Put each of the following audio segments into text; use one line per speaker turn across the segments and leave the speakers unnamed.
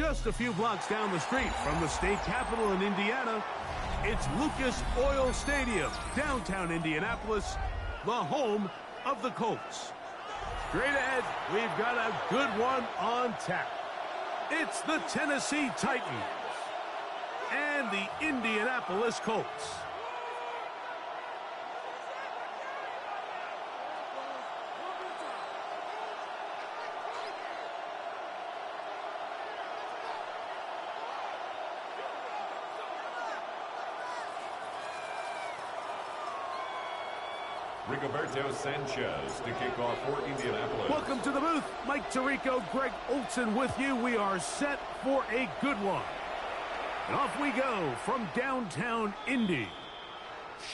Just a few blocks down the street from the state capitol in Indiana, it's Lucas Oil Stadium, downtown Indianapolis, the home of the Colts. Straight ahead, we've got a good one on tap. It's the Tennessee Titans and the Indianapolis Colts.
Rigoberto Sanchez to kick off for Indianapolis.
Welcome to the booth. Mike Tirico, Greg Olson with you. We are set for a good one. And off we go from downtown Indy.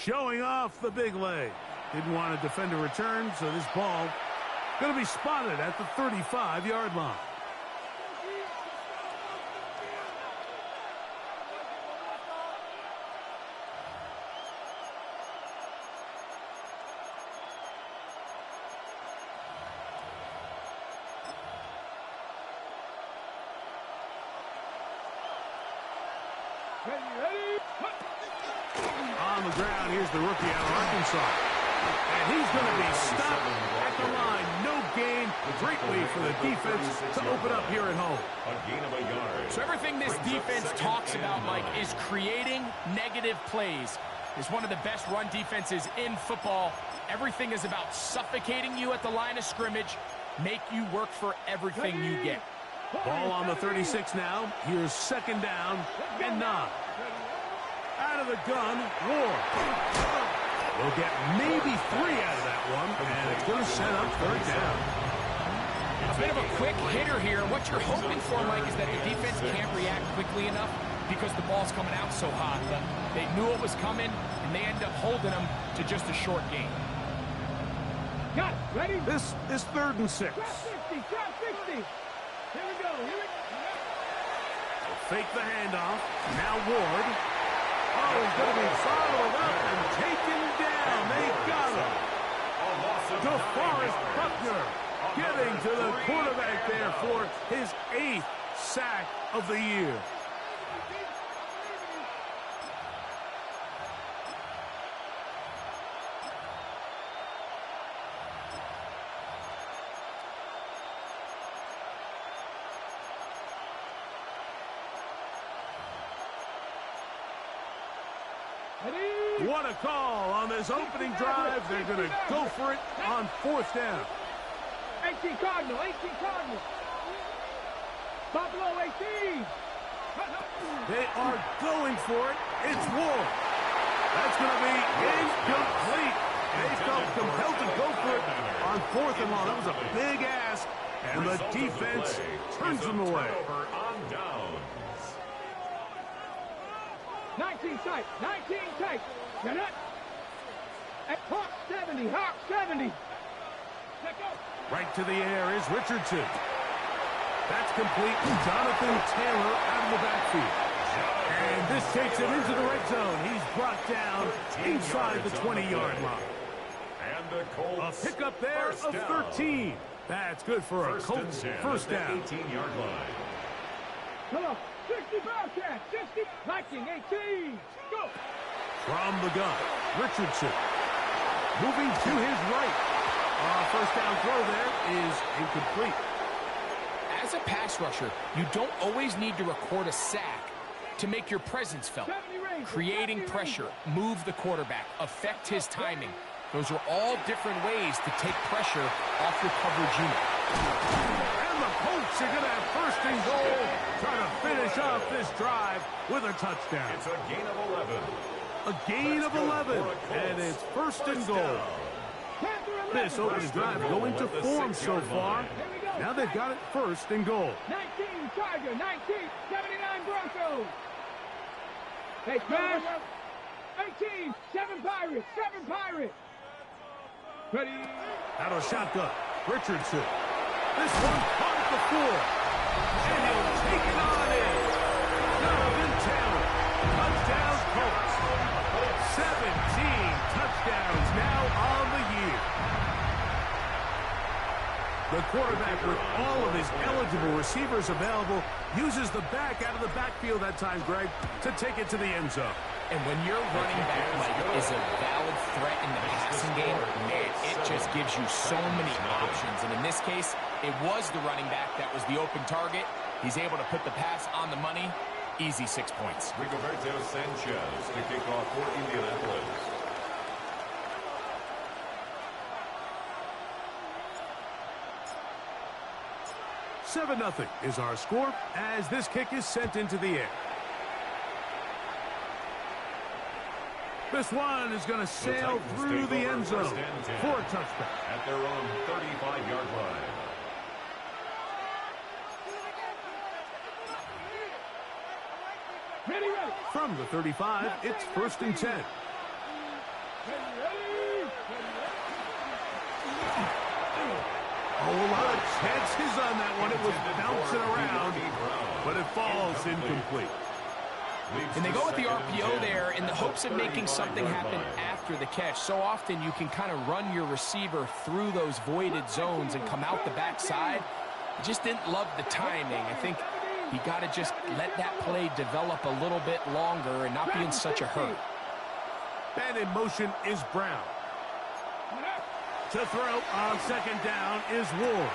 Showing off the big leg. Didn't want to defend a return, so this ball going to be spotted at the 35-yard line. On the ground, here's the rookie out of Arkansas. And he's going to be stopped at the line. No gain. Great way for the defense to open up here at home.
A gain of a yard.
So everything this defense talks about, Mike, is creating negative plays. It's one of the best run defenses in football. Everything is about suffocating you at the line of scrimmage, make you work for everything you get.
Ball on the 36 now. Here's second down and 9. Out of the gun, Ward. We'll get maybe 3 out of that one, and it's going to set up third down.
A bit of a quick hitter here. What you're hoping for, Mike, is that the defense can't react quickly enough because the ball's coming out so hot. But they knew it was coming, and they end up holding them to just a short gain.
Got it. Ready?
This is 3rd and 6.
Drop 60, drop 60. Here we go, here we go.
Fake the handoff. Now Ward. Oh, he's going to be followed up and taken down. They got him. DeForest Buckner getting to the quarterback there for his 8th sack of the year. What a call on this opening drive. They're going to go for it on 4th down.
18 Cardinal, 18 Cardinal. Buffalo 18.
They are going for it. It's Ward. That's going to be incomplete. They felt compelled to go for it on 4th and long. That was a big ask, and the defense turns them away.
19 tight, 19 tight. Get it. Hawk 70, Hawk 70. Let go.
Right to the air is Richardson. That's complete. Jonathan Taylor out of the backfield. And this takes him into the red zone. He's brought down inside the 20-yard line.
And the Colts
a pickup there of 13. That's good for a Colts first down.
18-yard line.
Come on. 60 Bobcat, 60, Viking 18, go!
From the gun, Richardson moving to his right. First down throw there is incomplete.
As a pass rusher, you don't always need to record a sack to make your presence felt. Creating pressure, move the quarterback, affect his timing. Those are all different ways to take pressure off your coverage unit.
And the Colts are going to have first and goal, trying to finish off this drive with a touchdown.
It's a gain of 11.
A gain of 11, and it's first and goal. This opening drive going to form so far. Now they've got it first and goal.
19 Tiger, 19, 79 Broncos. Hey, smash. 18, 7 Pirates, 7 Pirates. Ready?
Out of shotgun, Richardson. This one caught at the floor. And he'll take it on in. Jonathan Taylor. Touchdown Colts. 17 touchdowns now on the year. The quarterback, with all of his eligible receivers available, uses the back out of the backfield at times, Greg, to take it to the end zone.
And when your running back, Mike, is a valid threat in the passing game, man, it just gives you so many options. And in this case, it was the running back that was the open target. He's able to put the pass on the money. Easy 6 points.
Rigoberto Sanchez to kick off for Indianapolis.
$7-0 is our score as this kick is sent into the air. This one is going to sail through the end zone for a touchback.
At their own 35-yard line.
Ready, ready.
From the 35, it's 1st and 10. Oh, a lot of chances on that one. It was bouncing around, but it falls incomplete.
And they go with the RPO there in the hopes of making something happen after the catch. So often you can kind of run your receiver through those voided zones and come out the backside. Just didn't love the timing. I think you got to just let that play develop a little bit longer and not be in such a hurry.
And in motion is Brown. To throw on 2nd down is Ward.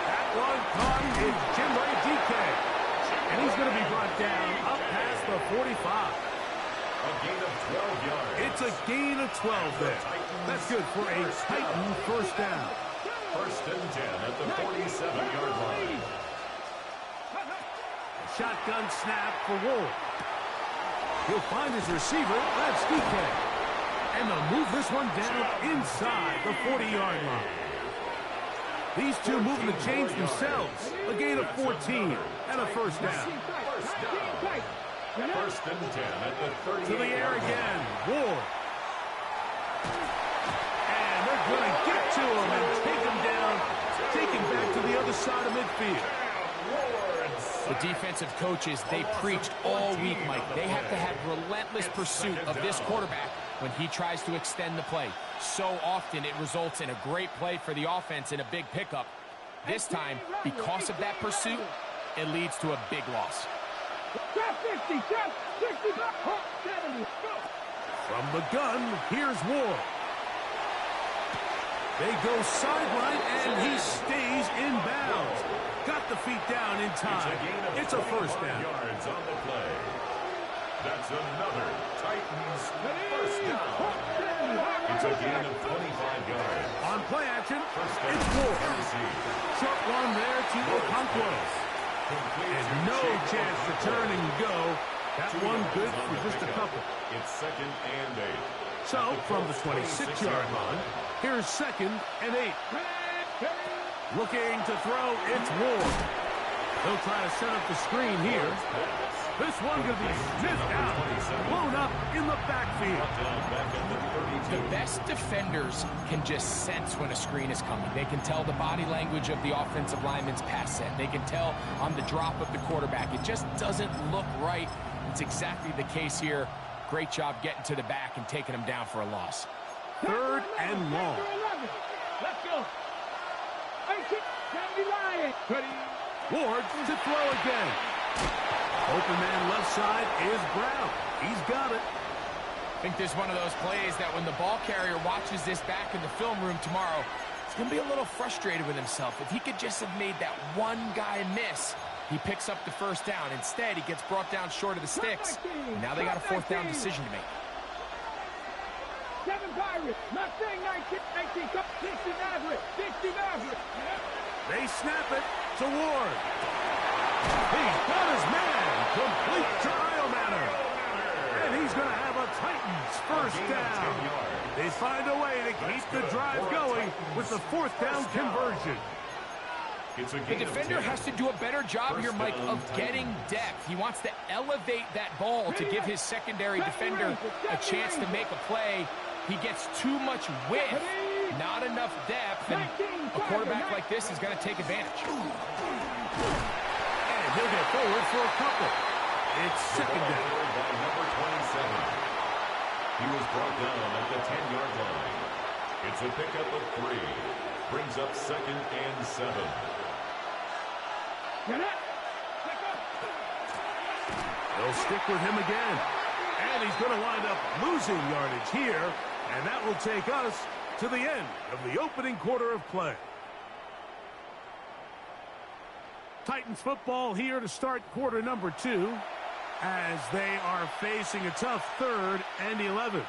That one caught is Jimray DK. And he's going to be brought down up past the 45.
A gain of 12 yards.
It's a gain of 12 there. That's good for a Titan 1st down.
1st and 10 at the 47-yard line.
Shotgun snap for Ward. He'll find his receiver. That's DK. And they'll move this one down inside the 40-yard line. These two moving the chains themselves. A gain of 14 and a 1st down.
1st and 10 at the 38.
To the air again. Ward. And they're going to get to him and take him down. Take him back to the other side of midfield.
The defensive coaches, they preached all week, Mike. They have to have relentless pursuit of this quarterback when he tries to extend the play. So often it results in a great play for the offense and a big pickup. This time, because of that pursuit, it leads to a big loss.
Drop 50, drop 60, drop 70.
From the gun, here's Ward. They go sideline, and he stays in bounds. Got the feet down in time. It's a 1st down.
Yards on the play. That's another Titans 1st down. It's a gain of 25 yards.
On play action, it's Ward. Short one there to Okonkwo. And no chance to turn and go. That one good for just a couple.
It's 2nd and 8.
So, from the 26-yard line, here's 2nd and 8. Looking to throw, it's Ward. He'll try to set up the screen here. This one going to be sniffed out, blown up in the backfield.
The best defenders can just sense when a screen is coming. They can tell the body language of the offensive lineman's pass set. They can tell on the drop of the quarterback. It just doesn't look right. It's exactly the case here. Great job getting to the back and taking him down for a loss.
3rd and long.
Let's go.
Ward to throw again. Open man left side is Brown. He's got it.
I think this is one of those plays that when the ball carrier watches this back in the film room tomorrow, he's going to be a little frustrated with himself. If he could just have made that one guy miss, he picks up the 1st down. Instead, he gets brought down short of the sticks. And now they got a 4th down decision to make.
7 Pirates, Mustang 19, 60 Maverick, 60 Maverick.
They snap it to Ward. He's got his man. Complete trial manner. And he's going to have a Titans 1st down. They find a way to keep the drive going with the 4th down conversion.
The defender has to do a better job here, Mike, of getting depth. He wants to elevate that ball to give his secondary defender a chance to make a play. He gets too much width, not enough depth, and a quarterback like this is going to take advantage.
And he'll get forward for a couple. It's 2nd down.
By number 27. He was brought down at the 10-yard line. It's a pickup of 3. Brings up 2nd and 7.
They'll stick with him again. And he's going to wind up losing yardage here. And that will take us to the end of the opening quarter of play. Titans football here to start quarter number 2 as they are facing a tough 3rd and 11.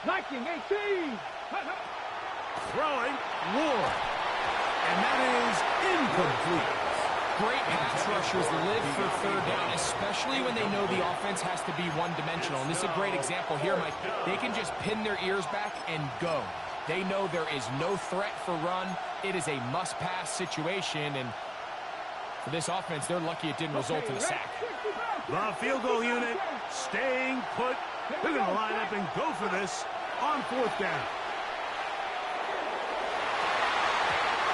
Viking 18.
Throwing, Ward. And that is incomplete.
Great pass rushers live for 3rd down, especially when they know the offense has to be one-dimensional. And this is a great example here, Mike. They can just pin their ears back and go. They know there is no threat for run. It is a must-pass situation. And for this offense, they're lucky it didn't result in a sack.
The field goal unit staying put. They're going to line up and go for this on 4th down.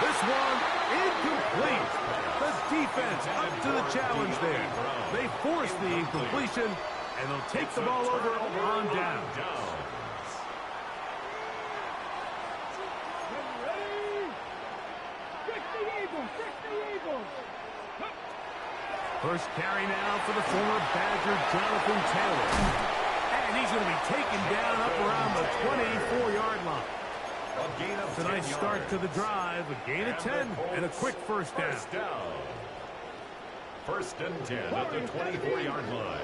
This one incomplete. The defense up to the challenge there. They force the incompletion, and they'll take the ball over on down. First carry now for the former Badger, Jonathan Taylor. And he's going to be taken down up around the 24-yard line. It's a nice start to the drive. A gain of 10 and a quick first down.
First and 10 at the 24-yard line.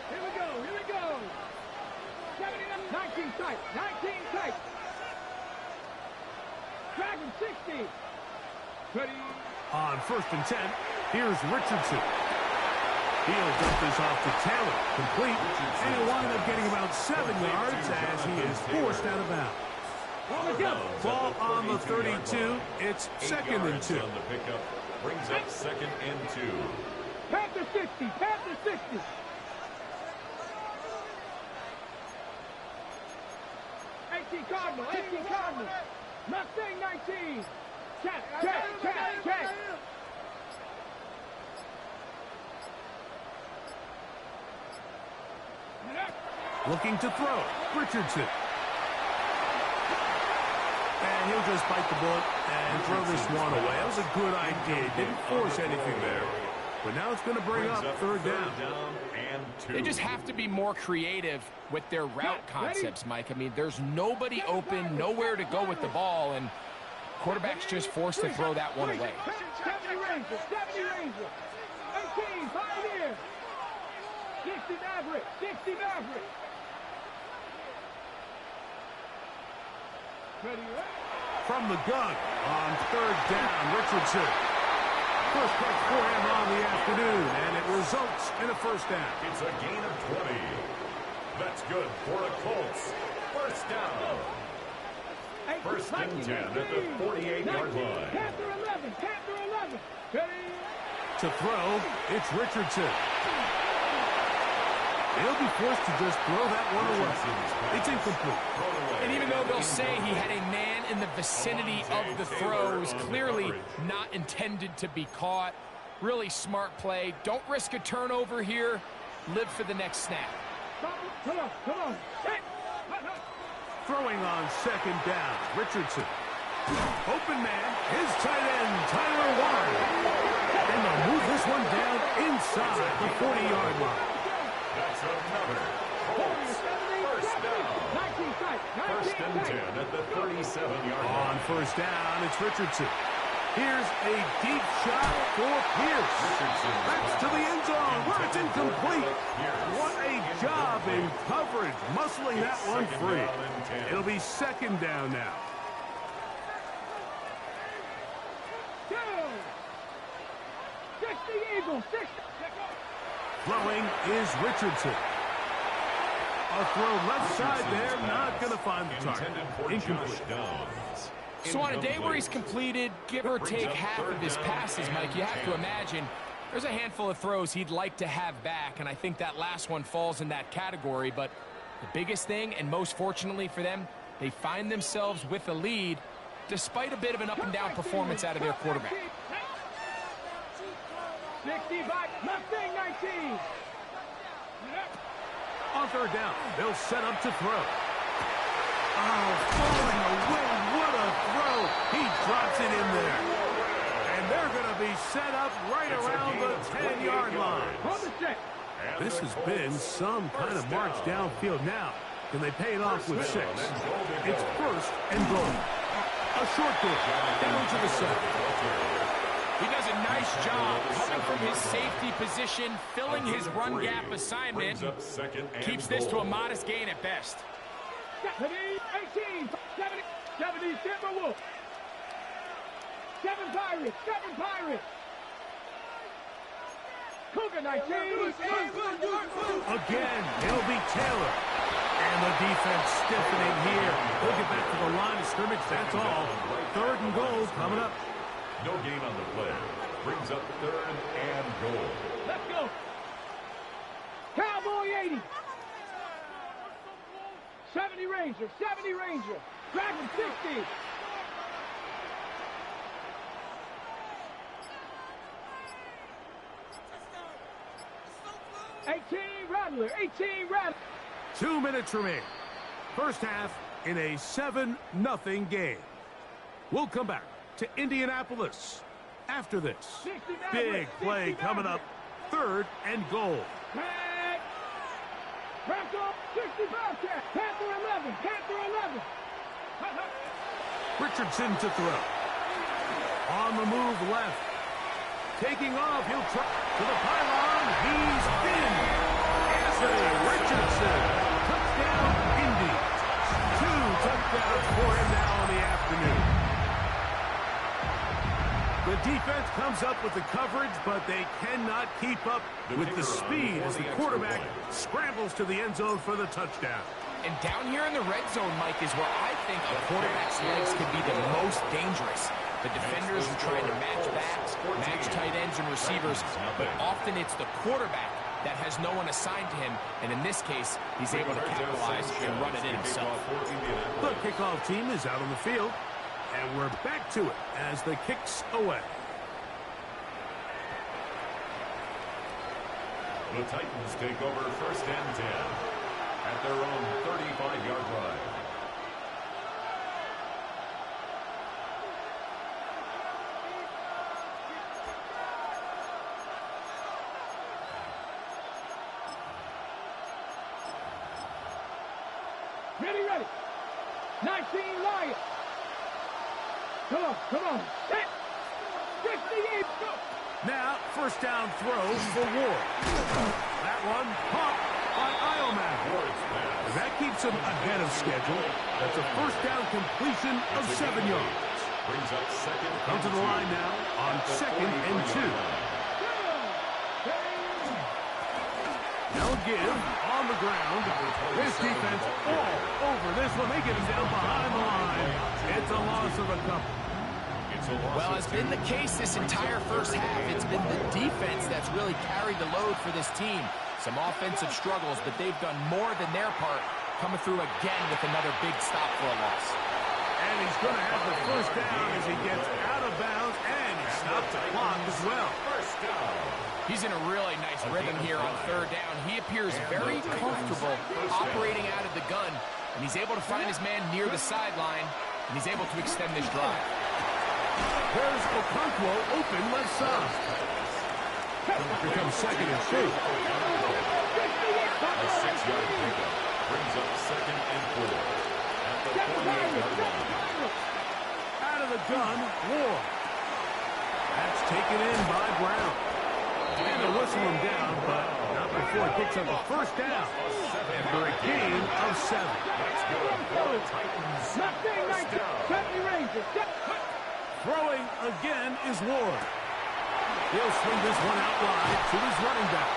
Here we go. 19 tight. Dragon 60. Ready.
On 1st and 10, here's Richardson. He'll dump this off to Taylor. Complete. And he'll wind up getting about 7 yards as he is forced out of bounds. Ball on the 32. It's 2nd and 2.
On the pickup brings up 2nd and 2.
Panther 60. 18 Cardinal. Mustang 19. Check.
Looking to throw. Richardson. And he'll just bite the bullet and throw this one away. That was a good idea. Didn't force anything there. But now it's going to bring up 3rd down.
And 2.
They just have to be more creative with their route concepts, Mike. I mean, there's nobody open, nowhere to go with the ball, and quarterback's just forced to throw that one away.
70 Ranger. 18 Pioneer. 60 Maverick. Ready.
From the gun on 3rd down, Richardson. First catch for him on the afternoon, and it results in a first down.
It's a gain of 20. That's good for the Colts. First down. First and 10 at the 48-yard line.
Panther 11. Ready.
To throw, it's Richardson. He'll be forced to just throw that one away. It's incomplete.
And even though they'll say he had a man in the vicinity of the throw, it was clearly not intended to be caught. Really smart play. Don't risk a turnover here. Live for the next snap.
Come on.
Throwing on 2nd down, Richardson. Open man, his tight end, Tyler Warren. And they'll move this one down inside the 40-yard line.
That's another Colts first down.
19 tight.
First and 10 at the 37-yard line.
On 1st down, it's Richardson. Here's a deep shot for Pierce. That's to the end zone where it's incomplete. What a job in coverage, muscling that one free. It'll be 2nd down now. Throwing is Richardson. A throw left side there, not going to find the target. Incomplete.
So on a day where he's completed, give or take half of his passes, Mike, you have to imagine there's a handful of throws he'd like to have back, and I think that last one falls in that category. But the biggest thing, and most fortunately for them, they find themselves with a lead despite a bit of an up-and-down performance out of their quarterback.
65, nothing, 19.
On third down, they'll set up to throw. Oh, falling away, what a throw. He drops it in there. And they're going to be set up right around the 10-yard line. This has been some kind of march downfield now. Can they pay it off with 6? It's first and goal. A short goal down to the 7.
He does a nice job coming from his safety position, filling his run gap assignment. Keeps this to a modest gain at best.
70, 18, 70, Timberwolves. 7 Pirates, 7 Pirates. Cougar 19.
Again, it'll be Taylor. And the defense stiffening here. They'll get back to the line of scrimmage, that's all. Third and goal coming up.
No gain on the play. Brings up third and goal.
Let's go. Cowboy 80. 70 Ranger, 70 Ranger. Dragon 60. Rattler, 18 Rattler.
2 minutes remain. First half in a 7-0 game. We'll come back to Indianapolis after this. Big play coming up. Third and goal.
Panther 65, Panther 11, Panther 11.
Richardson to throw. On the move left. Taking off, he'll try to the pylon. He's in. Anthony Richardson. Touchdown, Indy. 2 touchdowns for him now in the afternoon. The defense comes up with the coverage, but they cannot keep up with the speed as the quarterback scrambles to the end zone for the touchdown.
And down here in the red zone, Mike, is where I think a quarterback's legs can be the most dangerous. The defenders are trying to match backs, match tight ends and receivers, but often it's the quarterback that has no one assigned to him, and in this case, he's able to capitalize and run it in himself.
The kickoff team is out on the field, and we're back to it as the kick's away.
The Titans take over first and 10 at their own 35-yard line.
Ready. 19 Lions. Come on. Set. 58. Go.
Now, first down throw for Ward. That one caught by Ileman. That keeps him ahead of schedule. That's a first down completion of 7 yards.
Brings up second.
Come to the line now on 2nd and 2. They'll give on the ground. This defense all over this one. They get him down behind the line. It's a loss of a couple.
Well, it's been the case this entire first half. It's been the defense that's really carried the load for this team. Some offensive struggles, but they've done more than their part, coming through again with another big stop for a loss.
And he's going to have the first down as he gets out of bounds, and he stops the clock as well.
First down.
He's in a really nice rhythm here on third down. He appears very comfortable operating out of the gun, and he's able to find his man near the sideline, and he's able to extend this drive.
There's Okonkwo open left side. Here comes 2nd and 2.
A 6-yard pickup brings up 2nd and 4 at the 48-yard line.
Out of the gun, Ward. That's taken in by Brown. And they'll whistle him down, but not before he picks up a first down after a gain of 7.
That's good for the Titans.
70 Rangers.
Throwing again is Ward. He'll swing this one out wide to his running back.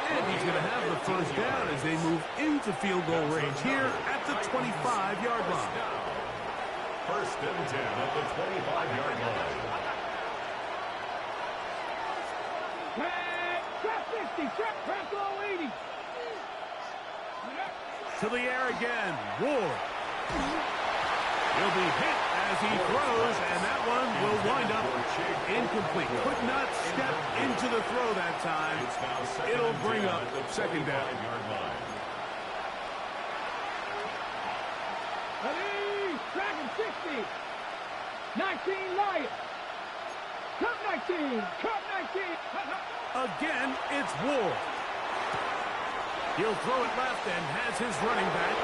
And he's going to have the first down as they move into field goal range here at the 25-yard line.
First and 10 at the 25-yard line.
Trap 50, trap low 80.
To the air again. Ward. He'll be hit as he throws, and that one will wind up incomplete. Could not step into the throw that time. It'll bring up second down.
Ready, dragon 60. 19 Lions. Cut 19, cut 19.
Again, it's Ward. He'll throw it left and has his running back.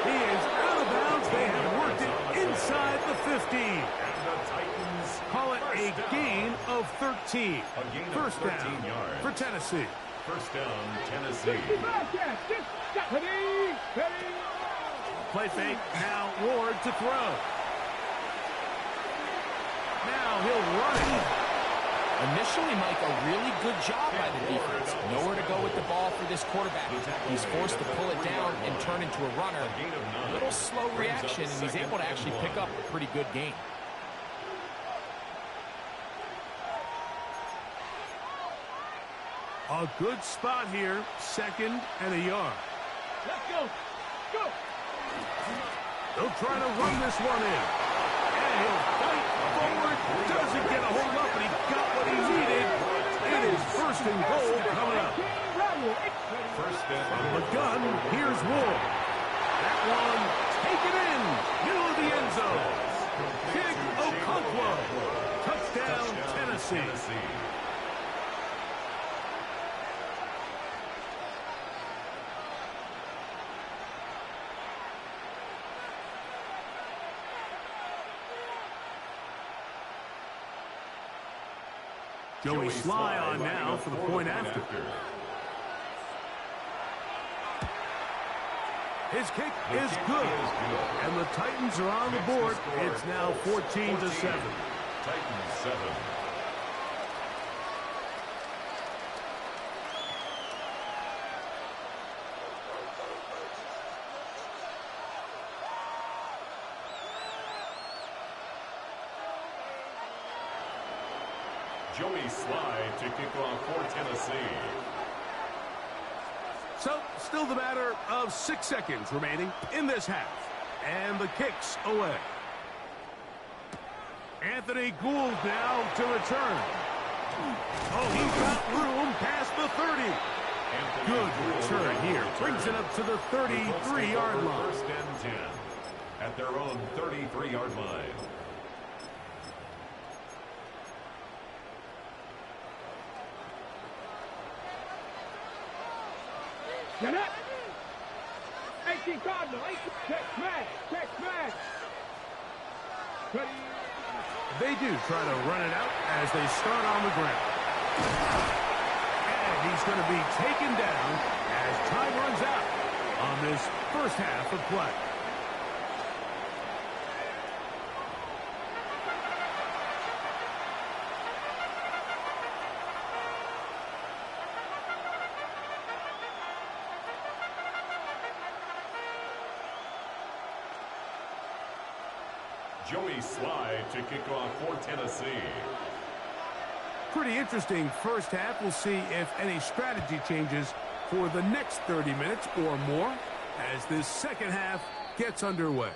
He is out of bounds. They have worked it inside the 15.
And the Titans
call it a gain of 13. First down for Tennessee.
First down, Tennessee.
Play fake. Now Ward to throw. Now he'll run it.
Initially, Mike, a really good job by the defense. Nowhere to go with the ball for this quarterback. He's forced to pull it down and turn into a runner. A little slow reaction, and he's able to actually pick up a pretty good gain.
A good spot here. Second and a yard.
Let's go. Go.
They'll try to run this one in. And he'll fight forward. Doesn't get a hold up, but he got what he needed. It is first and goal coming up. From the gun, here's Ward. That one taken in. Middle of the end zone. Big Okonkwo. Touchdown, Tennessee. Joey Sly on now for the point after. His kick is good. And the Titans are on the board. It's now 14-7.
Titans 7. Joey Sly to kick off for Tennessee.
So, still the matter of 6 seconds remaining in this half. And the kick's away. Anthony Gould now to return. Oh, he's got room past the 30. Good return here. Brings it up to the 33-yard line.
First and 10 at their own 33-yard line.
Get up! 18 Cardinal, 18. Check smash. Ready.
They do try to run it out as they start on the ground. And he's going to be taken down as time runs out on this first half of play.
Joey Sly to kick off for Tennessee.
Pretty interesting first half. We'll see if any strategy changes for the next 30 minutes or more as this second half gets underway.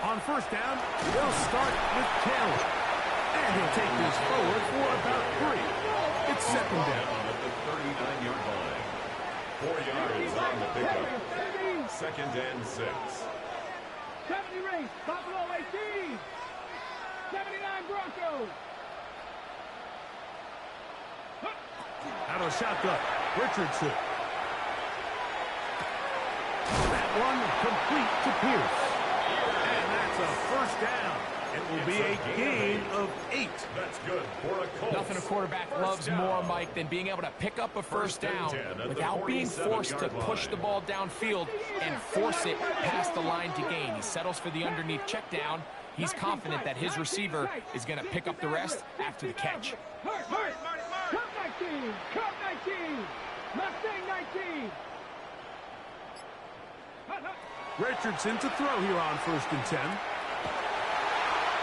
On first down, they'll start with Taylor. And he'll take this forward for about 3. It's second down.
At the 39-yard line. 4 yards on the pickup. Second and 6.
70 race, Buffalo 18. 79 Broncos.
Out of shotgun, Richardson. That one complete to Pierce. And that's a first down. It will be a gain of 8.
That's good for a Colts.
Nothing a quarterback loves more, Mike, than being able to pick up a first down without being forced to push the ball downfield and force it past the line to gain. He settles for the underneath check down. He's confident that his receiver is going to pick up the rest after the catch.
Cut 19! Cut 19! Mustang 19!
Richardson to throw here on 1st and 10.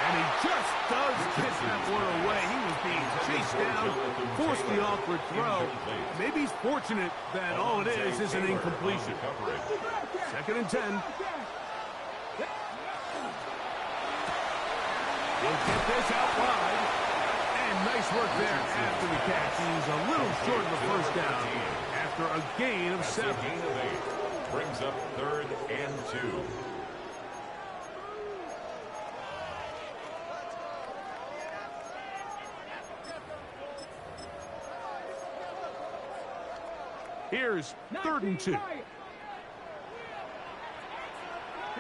And he just does kick that one away. He was being chased down, forced the awkward throw. Maybe he's fortunate that all it is an incompletion. 2nd and 10. He'll get this out wide. And nice work there after the catch. He's a little short of the first down after a gain of 7.
Brings up 3rd and 2.
Here's 3rd and 2.
Here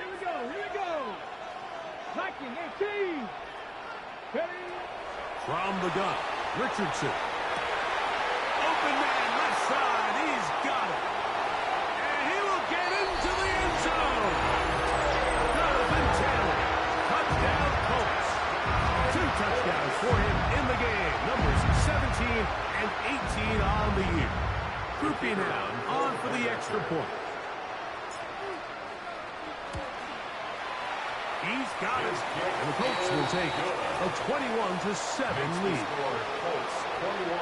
we go. 19, 18.
From the gun, Richardson. Open man, left side. He's got it. And he will get into the end zone. Jonathan Taylor. Touchdown, Colts. 2 touchdowns for him in the game. Numbers 17 and 18 on the year. Groupie now on for the extra point. He's got it. And the Colts will take a 21-7 lead.
Colts 21,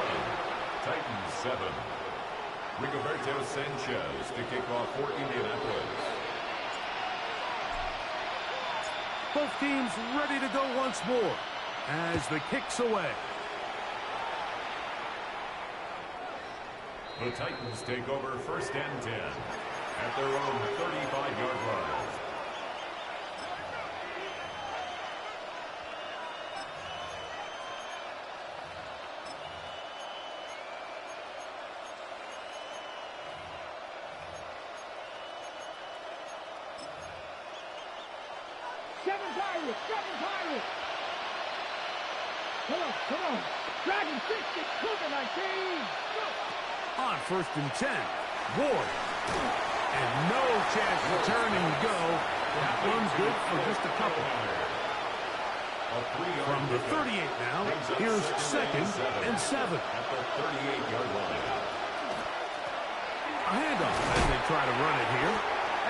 Titans 7. Rigoberto Sanchez to kick off for Indianapolis.
Both teams ready to go once more as the kick's away.
The Titans take over 1st and 10 at their own 35-yard line.
Seven Pirates. Come on. Dragon 60, Cougar 19.
On 1st and 10, Ward. And no chance to turn and go. That one's good for just a couple. From the 38 now, here's 2nd and 7.
At the 38-yard line.
A handoff as they try to run it here.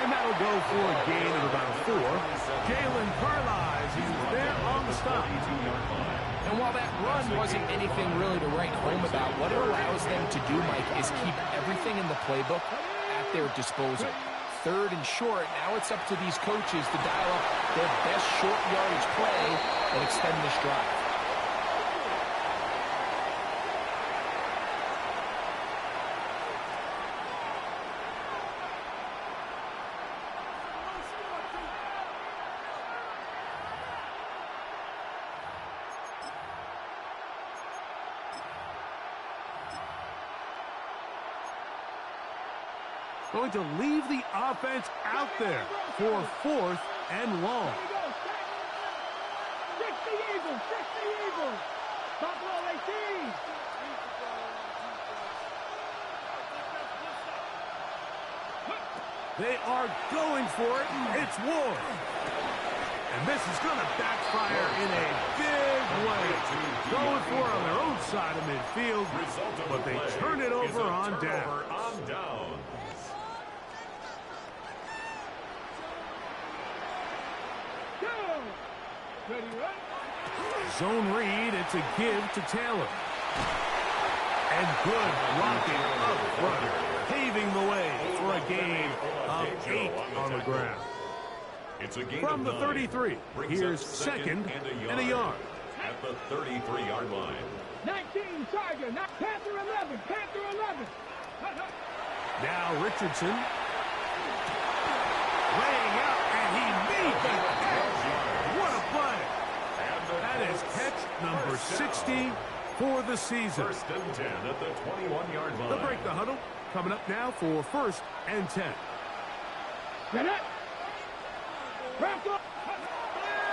And that'll go for a gain of about 4. Jalen Carlisle, he's there on the stop.
And while that run wasn't anything really to write home about, what it allows them to do, Mike, is keep everything in the playbook at their disposal. 3rd and short, now it's up to these coaches to dial up their best short yardage play and extend this drive.
Going to leave the offense out there for 4th and long.
60 Eagles. Buffalo 18.
They are going for it. It's Ward. And this is going to backfire in a big way. Going for it on their own side of midfield, but they turn it over on down. Zone read, it's a give to Taylor. And good blocking up front, paving the way for a gain of 8 on the ground.
It's a gain
From the
of
33, here's 2nd and a yard.
At the 33-yard line.
19 Tiger, Panther 11.
Now Richardson. Laying out, and he made that catch. What a play. That is catch number 60 for the season.
1st and 10 at the 21-yard line.
They'll break the huddle. Coming up now for 1st and 10.
Get it.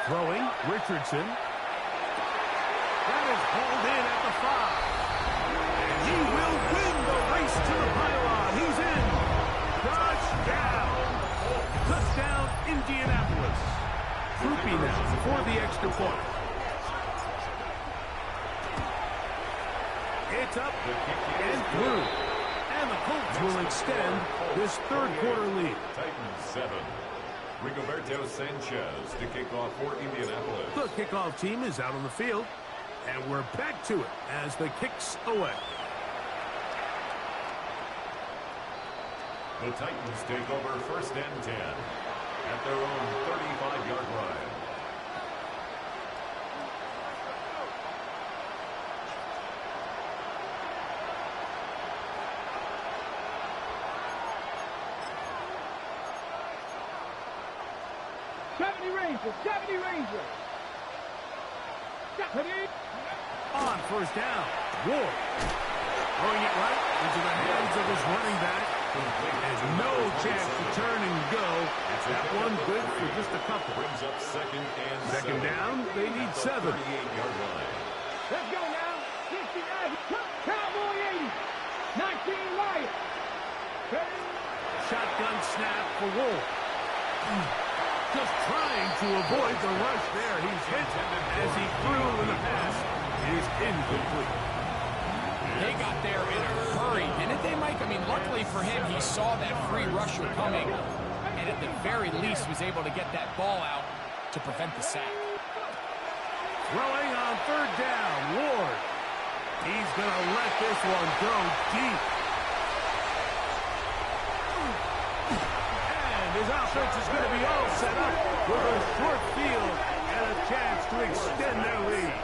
Throwing, Richardson. That to the pylon. He's in. Touchdown. Touchdown, Indianapolis. Droopy now for the extra point. It's up and through. And the Colts will extend this third quarter lead.
Titans 7. Rigoberto Sanchez to kick off for Indianapolis.
The kickoff team is out on the field. And we're back to it as the kick's away.
The Titans take over 1st and 10 at their own 35-yard line.
Rangers, 70 Rangers. 70.
On 1st down, Ward. Throwing it right into the hands of his running back. There's no chance to turn and go. That one good for just a couple.
Brings up second
down, they need 7.
38-yard line.
Let's go now. 69. Cowboy 80. 19 Lions.
Shotgun snap for Ward. Just trying to avoid the rush there. He's hit as he threw in the pass. It is incomplete.
They got there in a hurry, didn't they, Mike? I mean, luckily for him, he saw that free rusher coming, and at the very least was able to get that ball out to prevent the sack.
Throwing on 3rd down, Ward. He's going to let this one go deep. His offense is going to be all set up with a short field and a chance to extend their lead.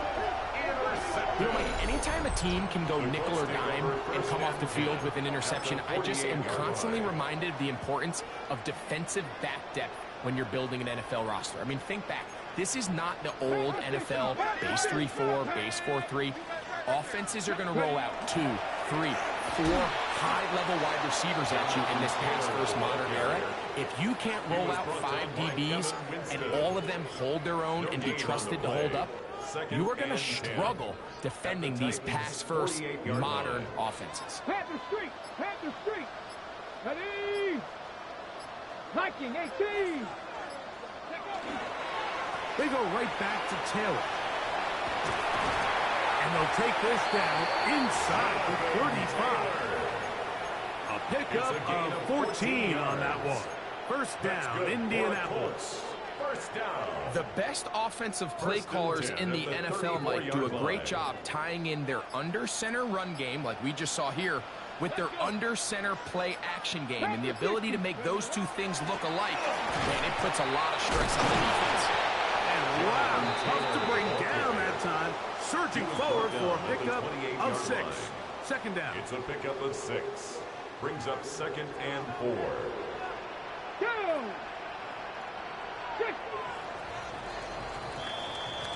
You know, Mike, anytime a team can go nickel or dime and come off the field with an interception, I just am constantly reminded of the importance of defensive back depth when you're building an NFL roster. I mean, think back. This is not the old NFL base 3-4, base 4-3. Offenses are going to roll out 2, 3, 4 high-level wide receivers at you in this pass-first modern era. If you can't roll out 5 DBs and all of them hold their own and be trusted to hold up, you are going to struggle defending these pass-first modern offenses.
Panther Street! Panther Street! Ready! Viking 18!
They go right back to Taylor. And they'll take this down inside the 35. A pickup of 14 on that one. 1st down, Indianapolis.
First down.
The best offensive play callers in the NFL, Mike, do a great job tying in their under-center run game, like we just saw here, with their under-center play action game. And the ability to make those two things look alike, man, it puts a lot of stress on the defense.
And wow, tough to bring down that time. Surging forward for a pickup of 6. 2nd down.
It's a pickup of 6. Brings up 2nd and 4.
Go! 6.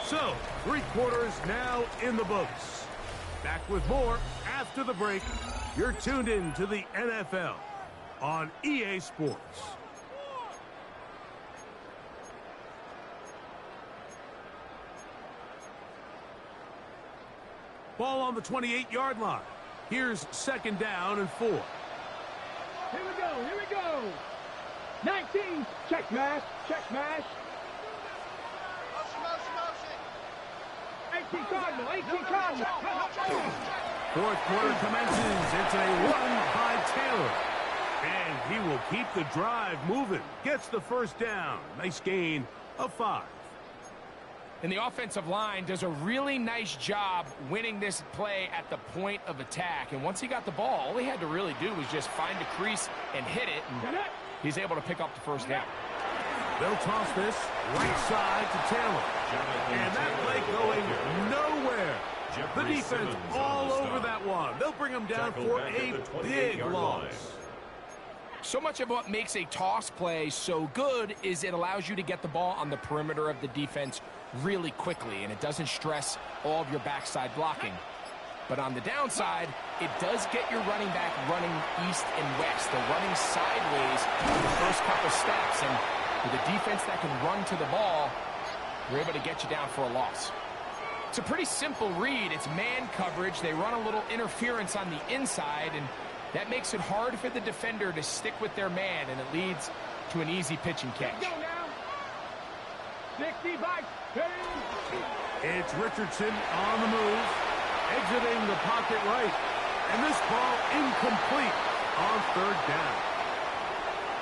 So, 3 quarters now in the books. Back with more after the break. You're tuned in to the NFL on EA Sports. Ball on the 28-yard line. Here's 2nd down and 4.
Here we go, here we go. 19, check mash, check mash. 18 Cardinal, 18 Cardinal.
4th quarter commences. It's a run by Taylor. And he will keep the drive moving. Gets the 1st down. Nice gain of 5.
And the offensive line does a really nice job winning this play at the point of attack. And once he got the ball, all he had to really do was just find a crease and hit it. And he's able to pick up the 1st down.
They'll toss this right side to Taylor. And that play going nowhere. The defense all over that one. They'll bring him down for a big loss.
So much of what makes a toss play so good is it allows you to get the ball on the perimeter of the defense really quickly, and it doesn't stress all of your backside blocking. But on the downside, it does get your running back running east and west. They're running sideways on the first couple steps, and with a defense that can run to the ball, they're able to get you down for a loss. It's a pretty simple read. It's man coverage. They run a little interference on the inside, and That makes it hard for the defender to stick with their man, and it leads to an easy pitch and catch.
Go now. 65.
It's Richardson on the move, exiting the pocket right. And this ball incomplete on third down.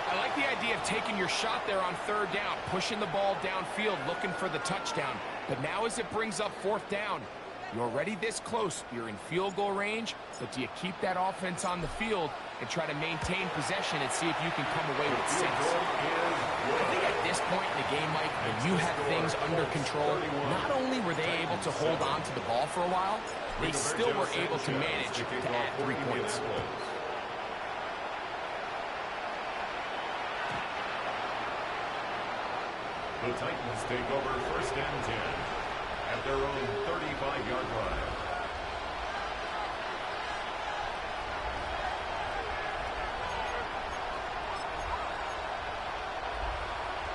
I like the idea of taking your shot there on third down, pushing the ball downfield, looking for the touchdown. But now as it brings up fourth down, you're already this close. You're in field goal range, but do you keep that offense on the field and try to maintain possession and see if you can come away with 6? I think at this point in the game, Mike, when you have things under control, not only were they able to hold on to the ball for a while, they still were able to manage to add 3 points.
The Titans take over first and 10 at their own 35-yard line.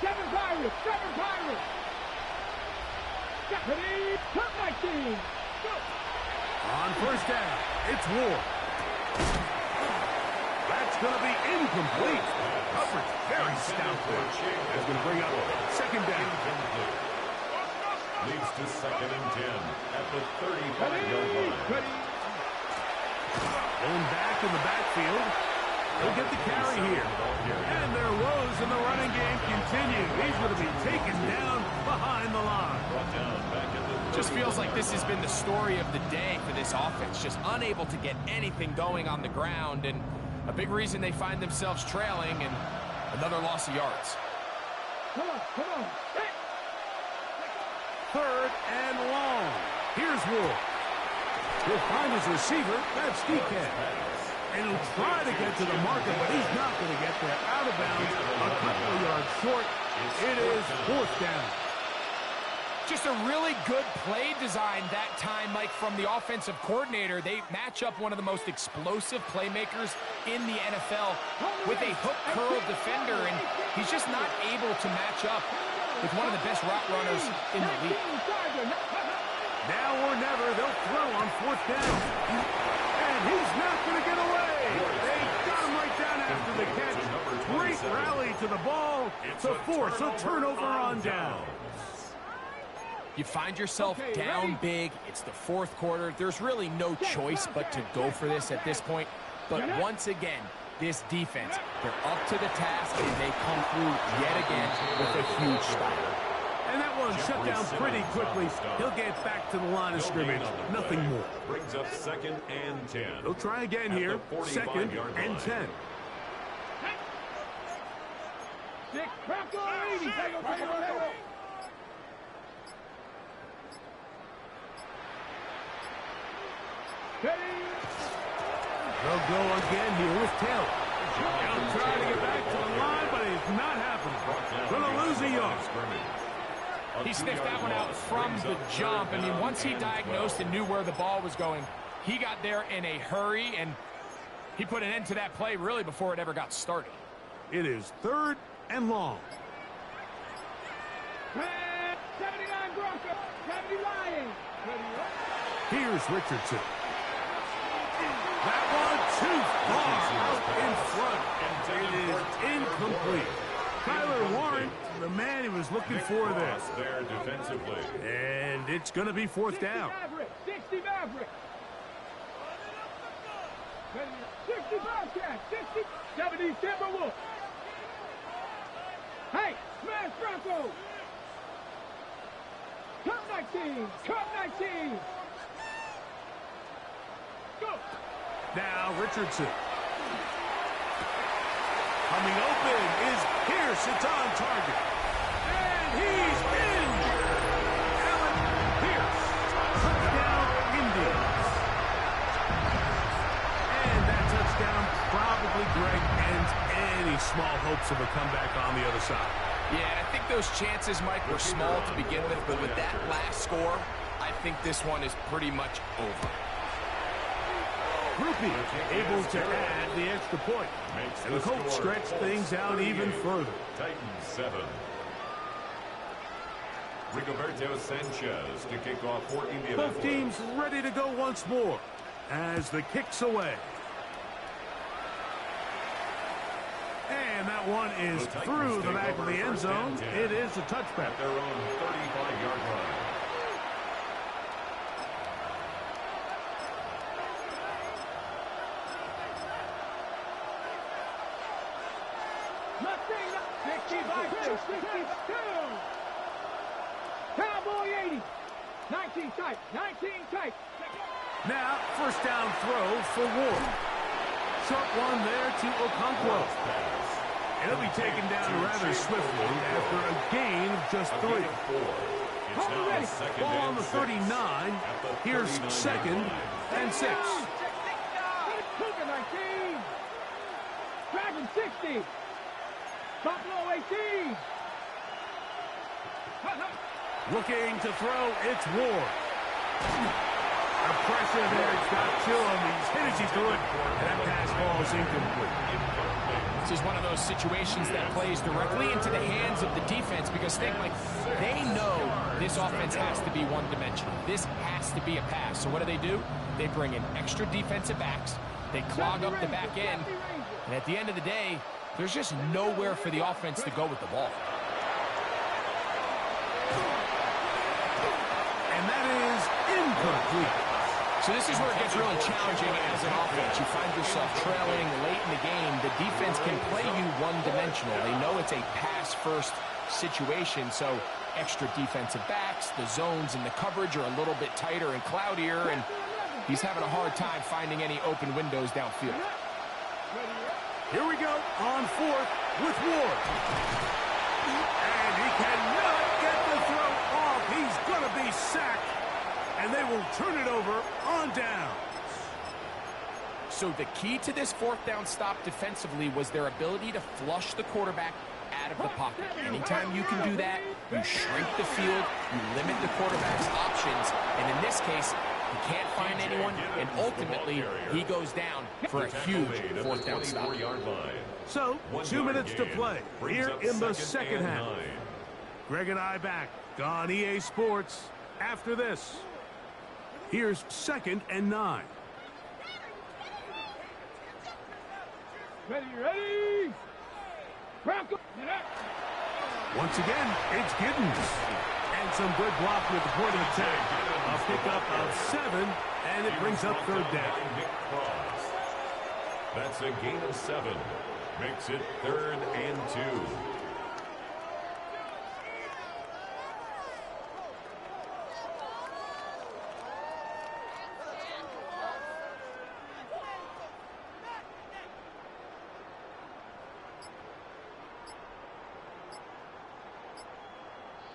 Seven Pirates. Deputy, cut my team. Go.
On first down, it's Ward. That's going to be incomplete. Coverage very stout there. That's going to bring up second down.
Leads to second and 10 at the 35-yard line.
Going back in the backfield. He'll get the carry here. And their woes in the running game continue. He's going to be taken down behind the line.
Just feels like this has been the story of the day for this offense. Just unable to get anything going on the ground. And a big reason they find themselves trailing and another loss of yards.
Come on. Hey.
Third and long. Here's Ward. He'll find his receiver. That's DK. And he'll try to get to the marker, but he's not going to get there. Out of bounds, a couple of yards short. It is fourth down.
Just a really good play design that time, Mike, from the offensive coordinator. They match up one of the most explosive playmakers in the NFL with a hook curl defender, and he's just not able to match up with one of the best route runners in the league.
Now or never, they'll throw on fourth down. And he's not going to get away. They got him right down after the catch. Great rally to the ball to force a turnover on down.
You find yourself down big. It's the fourth quarter. There's really no choice but to go for this at this point. But once again, this defense, they're up to the task, and they come through yet again with a huge stop.
And that one shut down pretty quickly. He'll get back to the line of scrimmage. Nothing more.
Brings up second and 10.
He'll try again here. Second and 10.
Six, crack on 80. Take it.
They'll go again here with Taylor. He'll try to get back to the line, but it's not happening. Going to lose a yard.
He sniffed that one out from the jump. I mean, once he diagnosed and knew where the ball was going, he got there in a hurry, and he put an end to that play really before it ever got started.
It is third and long.
79 Broncos, 70 Lions.
Here's Richardson. That one too far out in front. It is incomplete. Tyler Warren, the man he was looking for there.
There defensively.
And it's going to be fourth down.
60 Maverick. 60 Bobcat. 60 70 Timberwolves. Hey, smash Broncos. Cup 19. Cup 19. Go.
Now Richardson. Coming open is Pierce. It's on target. And he's in. Allen Pierce. Touchdown, Indians. And that touchdown probably, Greg, ends any small hopes of a comeback on the other side.
Yeah, and I think those chances, Mike, were small to begin with, but with that last score, I think this one is pretty much over.
Rupi able to add the extra point. And the Colts stretch things out even further.
Titans 7. Rigoberto Sanchez to kick off for Indianapolis.
Both teams ready to go once more as the kick's away. And that one is through the back of the end zone. It is a touchback.
At their own 35-yard line.
Cowboy 80. 19 tight. 19 tight.
Now, first down throw for Ward. Short one there to Okonkwo. It'll be taken down rather swiftly after a gain of just 3. Ball on the 39. Here's 2nd and 6.
Cougar 19. Dragon 60. Buffalo 18.
Looking to throw, it's Ward. The pressure there got to him. He's hit as he threw it. And that pass ball is incomplete.
This is one of those situations that plays directly into the hands of the defense because they know this offense has to be one-dimensional. This has to be a pass. So what do? They bring in extra defensive backs. They clog up the back end. And at the end of the day, there's just nowhere for the offense to go with the ball.
And that is incomplete.
So this is where it gets really challenging as an offense. You find yourself trailing late in the game. The defense can play you one-dimensional. They know it's a pass-first situation, so extra defensive backs, the zones and the coverage are a little bit tighter and cloudier, and he's having a hard time finding any open windows downfield.
Here we go on 4th with Ward. And he cannot get the throw off. He's going to be sacked. And they will turn it over on downs.
So the key to this 4th down stop defensively was their ability to flush the quarterback out of the pocket. Anytime you can do that, you shrink the field, you limit the quarterback's options, and in this case, he can't find anyone, and ultimately, he goes down for a huge 4th down stop.
So, 2 minutes to play here in the second half. Greg and I back on EA Sports after this. Here's 2nd and 9.
Ready. Bronco.
Once again, it's Giddens. And some good block with the point of attack. A pickup of 7, and it brings up 3rd down.
That's a gain of 7. Makes it 3rd and 2.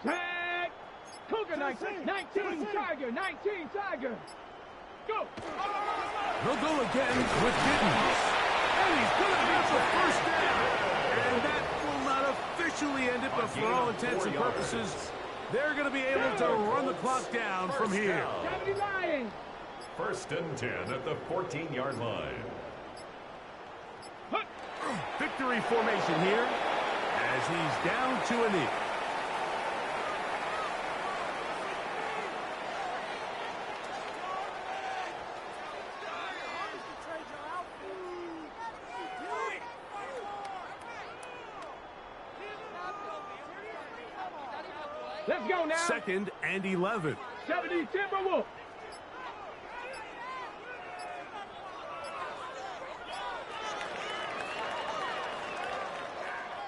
Set. Cougar 19 Tiger. 19 Tiger. Go.
He'll go again with Giddens. And he's going to have the first down. And that will not officially end it, but for all intents and purposes, they're going to be able to run the clock down from here.
79.
1st and 10 at the 14-yard line.
Victory formation here as he's down to a knee.
Let's go now.
2nd and 11.
70 Timberwolf.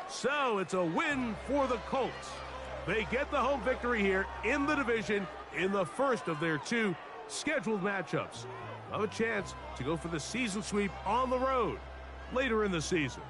So it's a win for the Colts. They get the home victory here in the division in the first of their 2 scheduled matchups. Have a chance to go for the season sweep on the road later in the season.